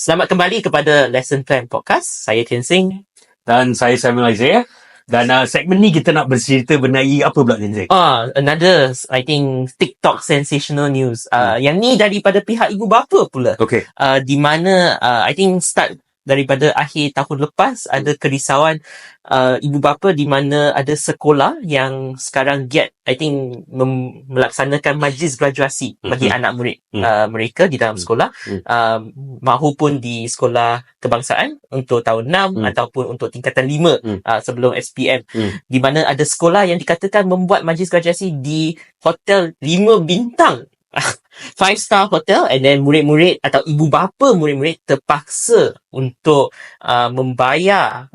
Selamat kembali kepada Lesson Plan Podcast. Saya Tian Sing. Dan saya Samuel Isaiah. Dan segmen ni kita nak bercerita mengenai apa pula, Tian Sing? Another, I think, TikTok sensational news. Yang ni daripada pihak ibu bapa pula. Okay. Di mana, I think start daripada akhir tahun lepas, ada kerisauan ibu bapa di mana ada sekolah yang sekarang giat, I think, melaksanakan majlis graduasi bagi anak murid mereka di dalam sekolah, mahupun di sekolah kebangsaan untuk tahun 6 ataupun untuk tingkatan 5 sebelum SPM, di mana ada sekolah yang dikatakan membuat majlis graduasi di hotel 5 bintang. 5-star hotel, and then murid-murid atau ibu bapa murid-murid terpaksa untuk membayar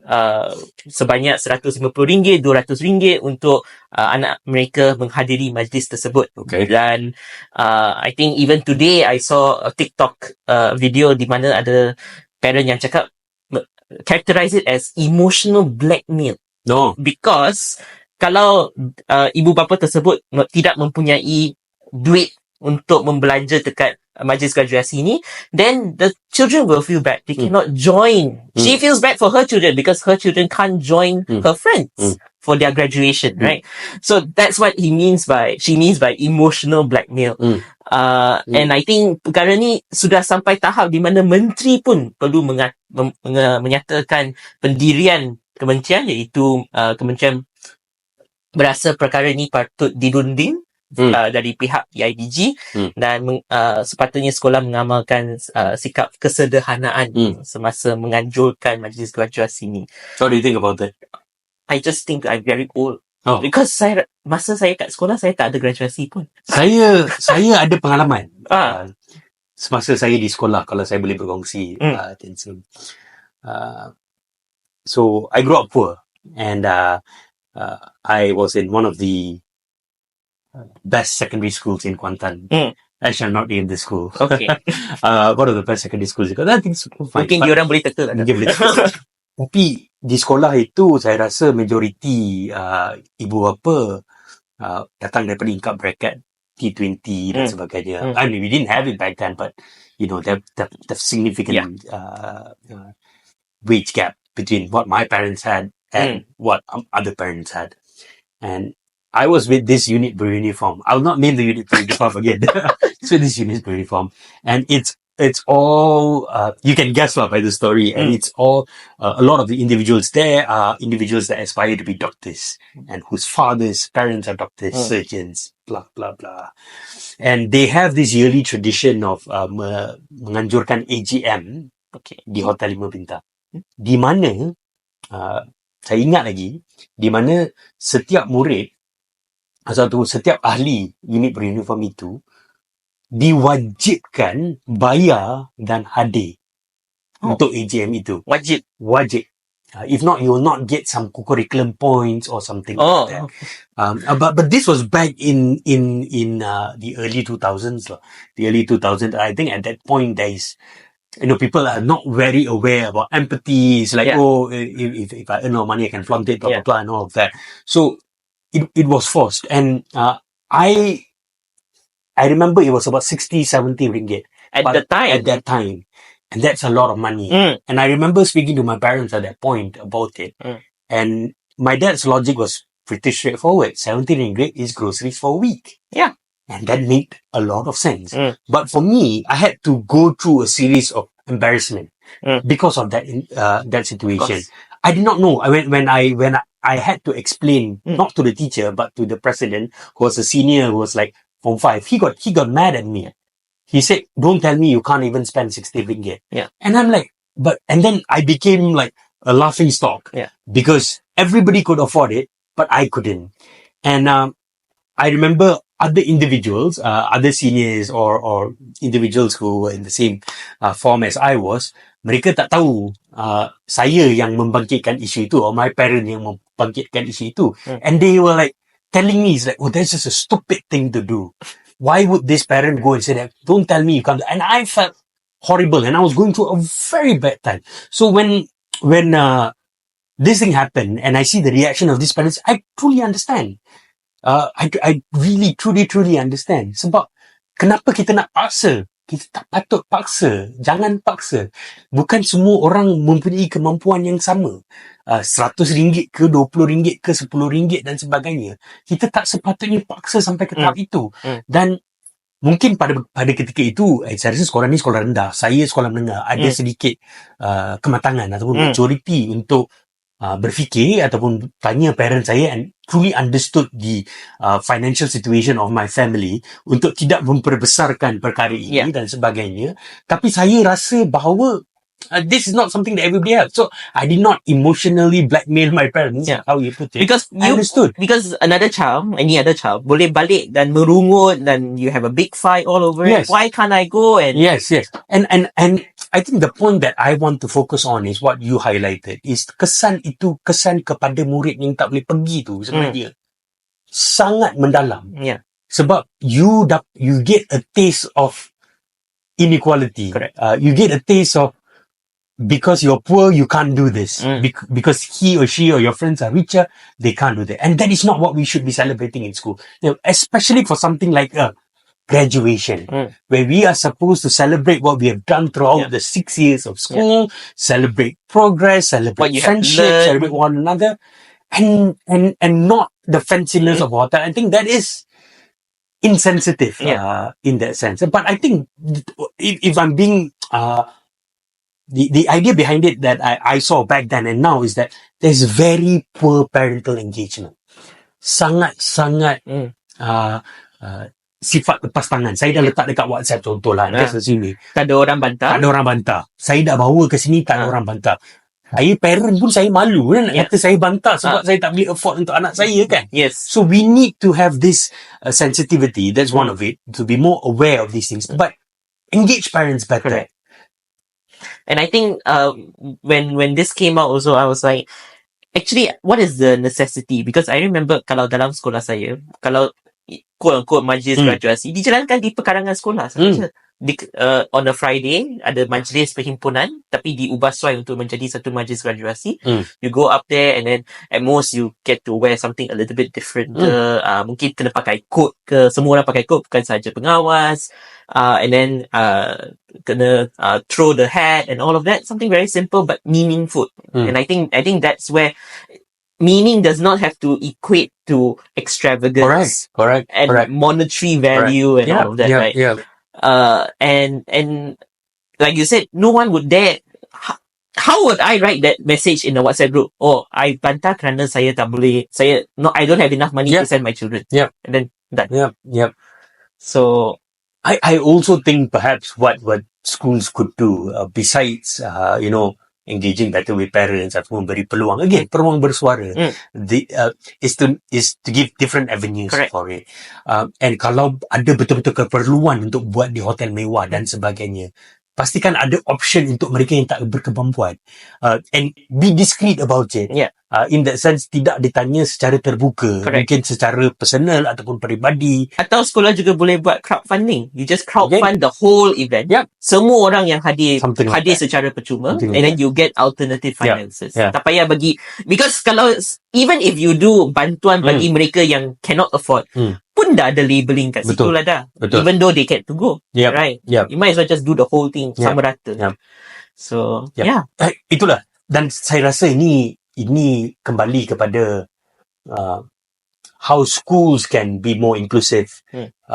sebanyak RM150, RM200 untuk anak mereka menghadiri majlis tersebut. Okay. Dan I think even today I saw a TikTok video di mana ada parent yang cakap, characterize it as emotional blackmail. No. Because kalau ibu bapa tersebut tidak mempunyai duit untuk membelanja dekat majlis graduasi ni, then the children will feel bad. They cannot join. She feels bad for her children because her children can't join her friends for their graduation, right? So that's what she means by emotional blackmail. And I think perkara ni sudah sampai tahap di mana menteri pun perlu menyatakan pendirian kementerian, iaitu kementerian berasa perkara ni patut dirunding dari pihak PIBG, dan sepatutnya sekolah mengamalkan sikap kesederhanaan semasa menganjurkan majlis graduasi ni. So what do you think about that? I just think I'm very old. Because masa saya kat sekolah, saya tak ada graduasi pun. Saya ada pengalaman. Semasa saya di sekolah, kalau saya boleh berkongsi. So I grew up poor, and I was in one of the best secondary schools in Kuantan. I shall not name the school. Okay. One of the best secondary schools. I think so fine. Mungkin diorang boleh teka. Tapi di sekolah itu, saya rasa majoriti ibu bapa datang daripada income bracket T20 dan sebagainya. I mean, we didn't have it back then, but you know, the significant wage gap between what my parents had and what other parents had. And I was with this unit blue uniform. I'll not name the unit blue uniform again. It's with this unit blue uniform. And it's all, you can guess by the story. And it's all, a lot of the individuals there are individuals that aspire to be doctors and whose parents are doctors, surgeons, blah, blah, blah. And they have this yearly tradition of menganjurkan AGM di Hotel 5 Bintang. Di mana, saya ingat lagi, di mana setiap murid atau setiap ahli unit beruniform itu diwajibkan bayar dan hadir untuk AGM itu. Wajib. If not, you will not get some curriculum points or something like that. But this was back in the early 2000s. The early 2000s, I think at that point there is, you know, people are not very aware about empathy. It's like, if I earn more money, I can flaunt it, blah, blah, blah, and all of that. So it was forced. And I remember it was about 60, 70 ringgit. At that time. And that's a lot of money. And I remember speaking to my parents at that point about it. And my dad's logic was pretty straightforward. 70 ringgit is groceries for a week. Yeah. And that made a lot of sense. But for me, I had to go through a series of embarrassment because of that situation. I did not know when I had to explain, not to the teacher, but to the president, who was a senior, who was like Form 5. He got mad at me. He said, "Don't tell me you can't even spend 60 ringgit." Yeah. And I'm like, and then I became like a laughing stock. Yeah. Because everybody could afford it, but I couldn't. And I remember other individuals, other seniors or individuals who were in the same form as I was, mereka tak tahu saya yang membangkitkan isu itu, or my parent yang membangkitkan isu itu. And they were like telling me, it's like, oh, that's just a stupid thing to do. Why would this parent go and say that? Don't tell me you can't. And I felt horrible, and I was going through a very bad time. So when this thing happened and I see the reaction of these parents, I truly understand. I really, truly understand. Sebab kenapa kita nak paksa kita tak patut paksa. Jangan paksa. Bukan semua orang mempunyai kemampuan yang sama. RM100 ke RM20 ke RM10 dan sebagainya. Kita tak sepatutnya paksa sampai ke tahap itu. Dan mungkin pada ketika itu, saya rasa sekolah ni sekolah rendah. Saya sekolah menengah. Ada sedikit kematangan ataupun maturity untuk berfikir ataupun tanya parents saya and truly understood the financial situation of my family untuk tidak memperbesarkan perkara ini dan sebagainya. Tapi saya rasa bahawa this is not something that everybody has. So I did not emotionally blackmail my parents, how you put it. Because I understood. Because any other child, boleh balik dan merungut dan you have a big fight all over it. Why can't I go? And Yes. And I think the point that I want to focus on is what you highlighted. Is kesan kepada murid yang tak boleh pergi tu sebenarnya sangat mendalam. Sebab you get a taste of inequality. Correct. You get a taste of because you're poor, you can't do this. Because he or she or your friends are richer, they can't do that. And that is not what we should be celebrating in school. Especially for something like graduation, where we are supposed to celebrate what we have done throughout the 6 years of school, celebrate progress, celebrate friendship, celebrate one another, and not the fanciness of hotel. I think that is insensitive in that sense. But I think if I'm being the idea behind it that I saw back then and now is that there's very poor parental engagement. Sangat sifat lepas tangan. Saya dah letak dekat WhatsApp contohlah. Sini. Tak ada orang bantah. Saya dah bawa ke sini, tak ada orang bantah. Saya parent pun saya malu nak kata saya bantah sebab saya tak boleh afford untuk anak saya kan. So we need to have this sensitivity. That's one of it. To be more aware of these things. But engage parents better. Correct. And I think when this came out also, I was like, actually, what is the necessity? Because I remember kalau dalam sekolah saya, kalau quote-unquote majlis graduasi, dijalankan di pekarangan sekolah sahaja. On a Friday, ada majlis perhimpunan, tapi diubah suai untuk menjadi satu majlis graduasi. You go up there and then at most you get to wear something a little bit different. Mungkin kena pakai coat ke, semua orang pakai coat, bukan sahaja pengawas. And then kena throw the hat and all of that. Something very simple but meaningful. And I think that's where meaning does not have to equate to extravagance. Correct. And monetary value and all of that, right? And like you said, no one would dare. How would I write that message in a WhatsApp group? Oh, I bantah kerana saya tak boleh. I don't have enough money to send my children. And then done. So I also think perhaps what schools could do besides engaging better with parents atau memberi peluang peluang bersuara is to give different avenues for it, and kalau ada betul-betul keperluan untuk buat di hotel mewah dan sebagainya, pastikan ada option untuk mereka yang tak berkemampuan, and be discreet about it. In that sense, tidak ditanya secara terbuka. Mungkin secara personal ataupun peribadi. Atau sekolah juga boleh buat crowdfunding. You just crowdfund the whole event. Semua orang yang hadir secara percuma, and then you get alternative finances. Tak payah bagi, because kalau even if you do bantuan bagi mereka yang cannot afford, pun dah ada labeling kat situ lah dah. Even though they get to go, right? You might as well just do the whole thing sama rata. So itulah. Dan saya rasa ini kembali kepada how schools can be more inclusive,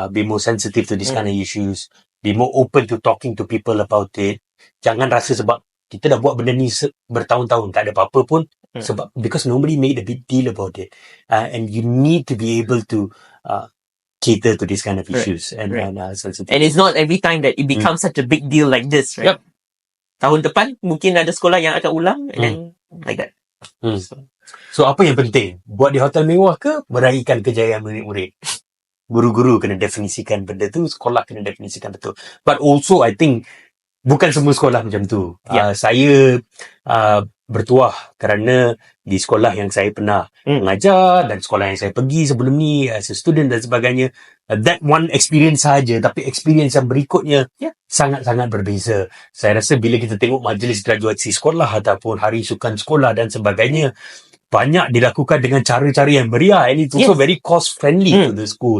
be more sensitive to this kind of issues, be more open to talking to people about it. Jangan rasa sebab kita dah buat benda ni bertahun-tahun tak ada apa-apa pun, sebab because nobody made a big deal about it, and you need to be able to cater to this kind of issues and sensitive. And it's not every time that it becomes such a big deal like this, right? Tahun depan mungkin ada sekolah yang akan ulang and then like that. So apa yang penting? Buat di hotel mewah ke meraikan kejayaan murid-murid? Guru-guru kena definisikan benda tu, sekolah kena definisikan betul. But also I think bukan semua sekolah macam tu. Saya bertuah kerana di sekolah yang saya pernah mengajar dan sekolah yang saya pergi sebelum ni as a student dan sebagainya, that one experience sahaja, tapi experience yang berikutnya sangat-sangat berbeza. Saya rasa bila kita tengok majlis graduasi sekolah ataupun hari sukan sekolah dan sebagainya, banyak dilakukan dengan cara-cara yang meriah, and it's also Yes. very cost friendly to the school.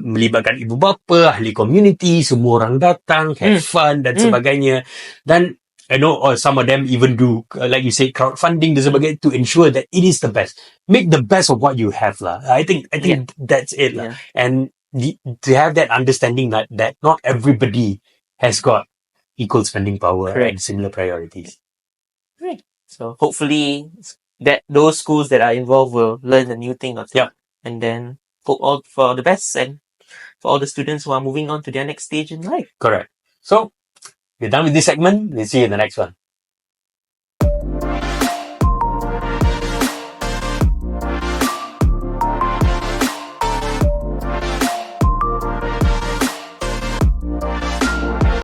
Melibatkan ibu bapa, ahli community, semua orang datang, have fun dan sebagainya. Dan or some of them even do, like you say, crowdfunding dan sebagainya to ensure that it is the best. Make the best of what you have lah. I think that's it lah. And to have that understanding that not everybody has got equal spending power and similar priorities. Right. So hopefully that those schools that are involved will learn a new thing or two. And then hope all for the best and for all the students who are moving on to their next stage in life. Correct. So we're done with this segment. We'll see you in the next one.